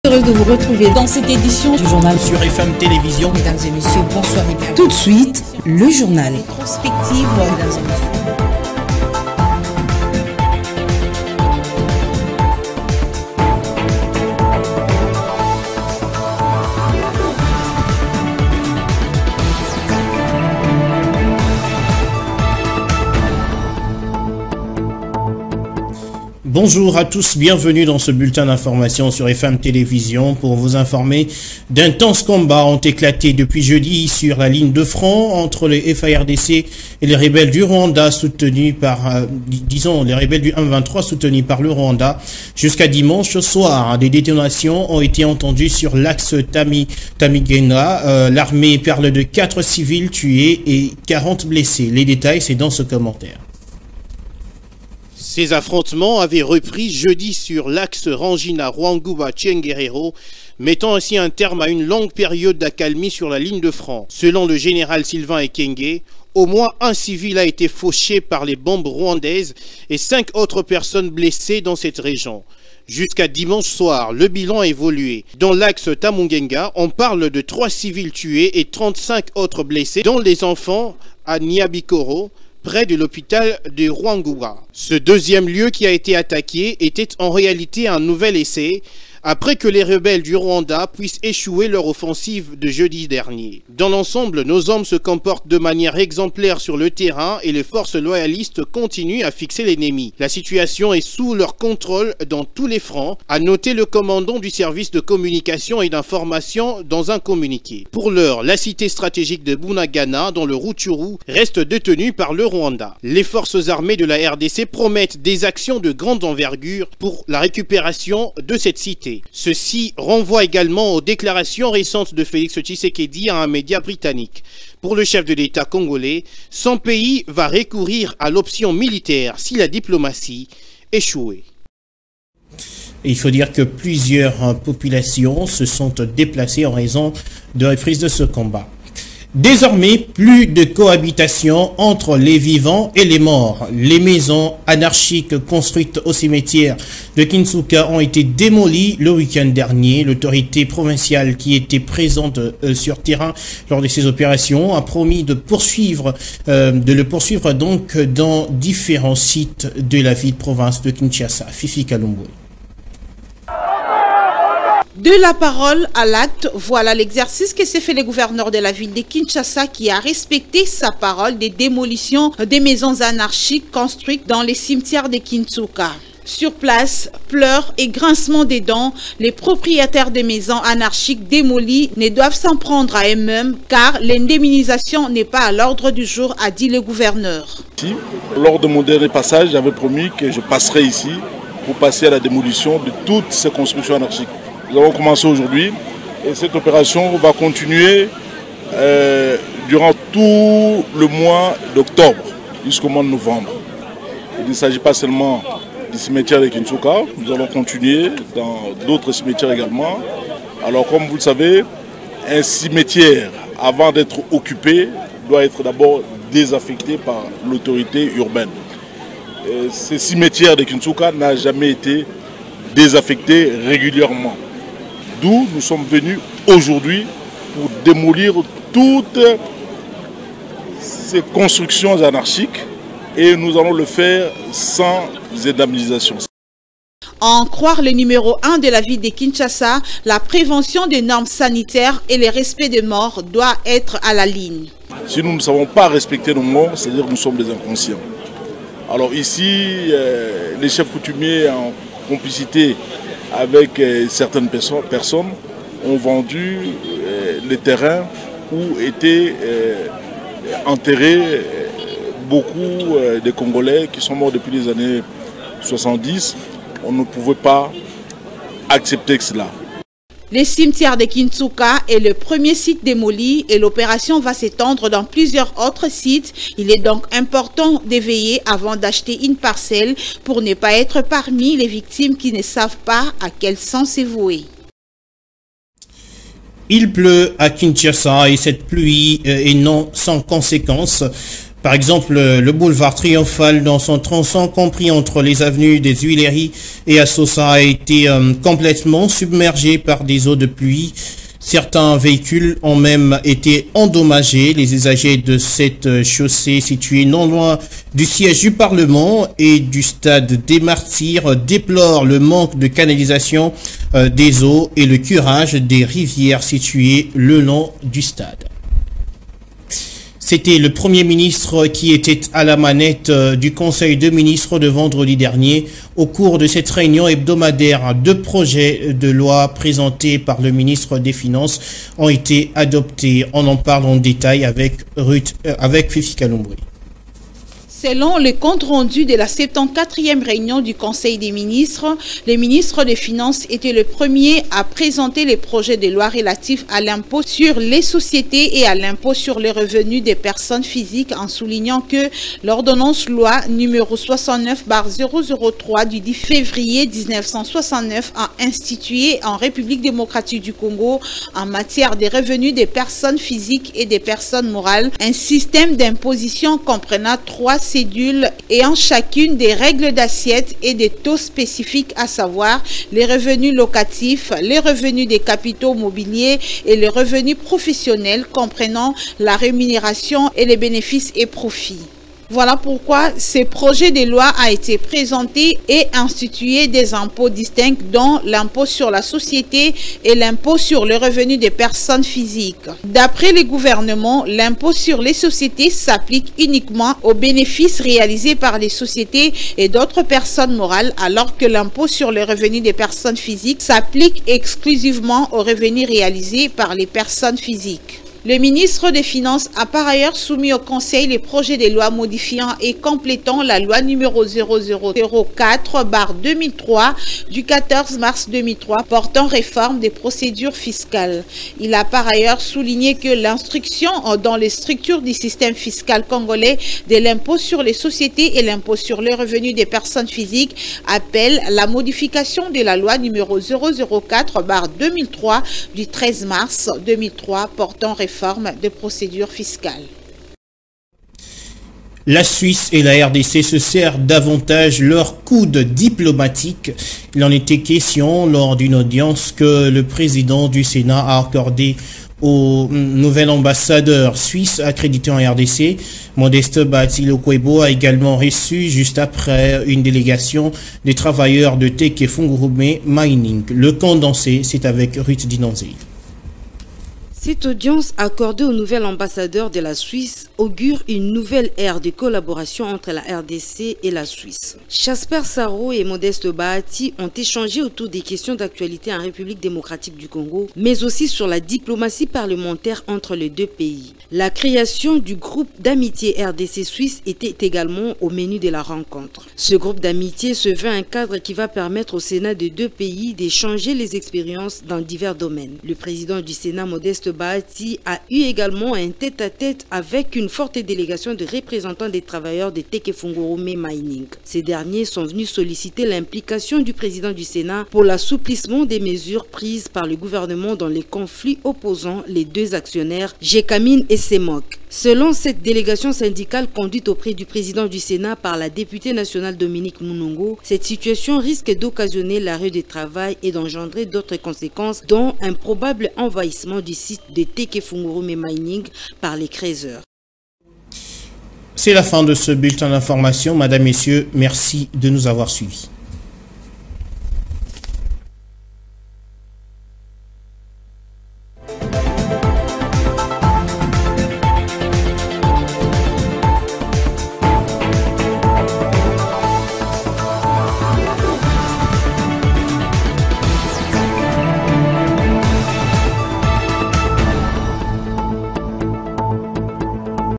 Heureuse de vous retrouver dans cette édition du journal sur FM Télévision. Mesdames et messieurs, bonsoir et bienvenue. Tout de suite, le journal. Rétrospective, mesdames et messieurs. Bonjour à tous, bienvenue dans ce bulletin d'information sur FM Télévision pour vous informer d'intenses combats ont éclaté depuis jeudi sur la ligne de front entre les FARDC et les rebelles du Rwanda soutenus par, les rebelles du M23 soutenus par le Rwanda. Jusqu'à dimanche soir, des détonations ont été entendues sur l'axe Tamigena. L'armée parle de 4 civils tués et 40 blessés. Les détails, c'est dans ce commentaire. Ces affrontements avaient repris jeudi sur l'axe Rangina-Rwanguba-Tchenguerero, mettant ainsi un terme à une longue période d'accalmie sur la ligne de front. Selon le général Sylvain Ekenge, au moins un civil a été fauché par les bombes rwandaises et 5 autres personnes blessées dans cette région. Jusqu'à dimanche soir, le bilan a évolué. Dans l'axe Tamungenga, on parle de 3 civils tués et 35 autres blessés, dont les enfants à Niabikoro, près de l'hôpital de Rwanguba. Ce deuxième lieu qui a été attaqué était en réalité un nouvel essai après que les rebelles du Rwanda puissent échouer leur offensive de jeudi dernier. Dans l'ensemble, nos hommes se comportent de manière exemplaire sur le terrain et les forces loyalistes continuent à fixer l'ennemi. La situation est sous leur contrôle dans tous les fronts, a noté le commandant du service de communication et d'information dans un communiqué. Pour l'heure, la cité stratégique de Bunagana, dans le Rutshuru, reste détenue par le Rwanda. Les forces armées de la RDC promettent des actions de grande envergure pour la récupération de cette cité. Ceci renvoie également aux déclarations récentes de Félix Tshisekedi à un média britannique. Pour le chef de l'État congolais, son pays va recourir à l'option militaire si la diplomatie échouait. Il faut dire que plusieurs populations se sont déplacées en raison de reprise de ce combat. Désormais, plus de cohabitation entre les vivants et les morts. Les maisons anarchiques construites au cimetière de Kinsuka ont été démolies le week-end dernier. L'autorité provinciale qui était présente sur terrain lors de ces opérations a promis de le poursuivre donc dans différents sites de la ville-province de Kinshasa. Fifi Kalumbo. De la parole à l'acte, voilà l'exercice que s'est fait le gouverneur de la ville de Kinshasa qui a respecté sa parole des démolitions des maisons anarchiques construites dans les cimetières de Kinsuka. Sur place, pleurs et grincements des dents, les propriétaires des maisons anarchiques démolies ne doivent s'en prendre à eux-mêmes car l'indemnisation n'est pas à l'ordre du jour, a dit le gouverneur. Lors de mon dernier passage, j'avais promis que je passerai ici pour passer à la démolition de toutes ces constructions anarchiques. Nous avons commencé aujourd'hui et cette opération va continuer durant tout le mois d'octobre jusqu'au mois de novembre. Il ne s'agit pas seulement du cimetière de Kinsuka, nous allons continuer dans d'autres cimetières également. Alors comme vous le savez, un cimetière avant d'être occupé doit être d'abord désaffecté par l'autorité urbaine. Ce cimetière de Kinsuka n'a jamais été désaffecté régulièrement. D'où nous sommes venus aujourd'hui pour démolir toutes ces constructions anarchiques et nous allons le faire sans indemnisation. En croire le numéro 1 de la ville de Kinshasa, la prévention des normes sanitaires et le respect des morts doit être à la ligne. Si nous ne savons pas respecter nos morts, c'est-à-dire que nous sommes des inconscients. Alors ici, les chefs coutumiers en complicité avec certaines personnes ont vendu les terrains où étaient enterrés beaucoup de Congolais qui sont morts depuis les années 70. On ne pouvait pas accepter cela. Le cimetière de Kinsuka est le premier site démoli et l'opération va s'étendre dans plusieurs autres sites. Il est donc important de veiller avant d'acheter une parcelle pour ne pas être parmi les victimes qui ne savent pas à quel sens est voué. Il pleut à Kinshasa et cette pluie est non sans conséquences. Par exemple, le boulevard Triomphal dans son tronçon compris entre les avenues des Huileries et Assosa a été complètement submergé par des eaux de pluie. Certains véhicules ont même été endommagés. Les usagers de cette chaussée située non loin du siège du Parlement et du stade des Martyrs déplorent le manque de canalisation des eaux et le curage des rivières situées le long du stade. C'était le Premier ministre qui était à la manette du Conseil de ministres de vendredi dernier. Au cours de cette réunion hebdomadaire, 2 projets de loi présentés par le ministre des Finances ont été adoptés. On en parle en détail avec Fifi Kalumboui. Selon le compte rendu de la 74e réunion du Conseil des ministres, le ministre des Finances était le premier à présenter les projets de loi relatifs à l'impôt sur les sociétés et à l'impôt sur les revenus des personnes physiques, en soulignant que l'ordonnance loi numéro 69/003 du 10 février 1969 a institué en République démocratique du Congo, en matière des revenus des personnes physiques et des personnes morales, un système d'imposition comprenant 3 cédules ayant chacune des règles d'assiette et des taux spécifiques, à savoir les revenus locatifs, les revenus des capitaux mobiliers et les revenus professionnels comprenant la rémunération et les bénéfices et profits. Voilà pourquoi ce projet de loi a été présenté et institué des impôts distincts, dont l'impôt sur la société et l'impôt sur le revenu des personnes physiques. D'après le gouvernement, l'impôt sur les sociétés s'applique uniquement aux bénéfices réalisés par les sociétés et d'autres personnes morales, alors que l'impôt sur le revenu des personnes physiques s'applique exclusivement aux revenus réalisés par les personnes physiques. Le ministre des Finances a par ailleurs soumis au Conseil les projets de loi modifiant et complétant la loi numéro 0004/2003 du 14 mars 2003 portant réforme des procédures fiscales. Il a par ailleurs souligné que l'instruction dans les structures du système fiscal congolais de l'impôt sur les sociétés et l'impôt sur les revenus des personnes physiques appelle la modification de la loi numéro 004/2003 du 13 mars 2003 portant réforme de procédures fiscales. La Suisse et la RDC se serrent davantage leur coude diplomatique. Il en était question lors d'une audience que le président du Sénat a accordée au nouvel ambassadeur suisse accrédité en RDC. Modeste Bahati-Lokwebo a également reçu juste après une délégation des travailleurs de Tekefungurume Mining. Le condensé, c'est avec Ruth Dinanzi. Cette audience accordée au nouvel ambassadeur de la Suisse augure une nouvelle ère de collaboration entre la RDC et la Suisse. Jasper Sarro et Modeste Bahati ont échangé autour des questions d'actualité en République démocratique du Congo, mais aussi sur la diplomatie parlementaire entre les deux pays. La création du groupe d'amitié RDC-Suisse était également au menu de la rencontre. Ce groupe d'amitié se veut un cadre qui va permettre au Sénat des deux pays d'échanger les expériences dans divers domaines. Le président du Sénat, Modeste Bahati, a eu également un tête-à-tête avec une forte délégation de représentants des travailleurs de Tekefungurume Mining. Ces derniers sont venus solliciter l'implication du président du Sénat pour l'assouplissement des mesures prises par le gouvernement dans les conflits opposant les deux actionnaires, Gécamine et Semok. Selon cette délégation syndicale conduite auprès du président du Sénat par la députée nationale Dominique Munongo, cette situation risque d'occasionner l'arrêt du travail et d'engendrer d'autres conséquences, dont un probable envahissement du site de Tekefungurume Mining par les créateurs. C'est la fin de ce bulletin d'information. Madame, Messieurs, merci de nous avoir suivis.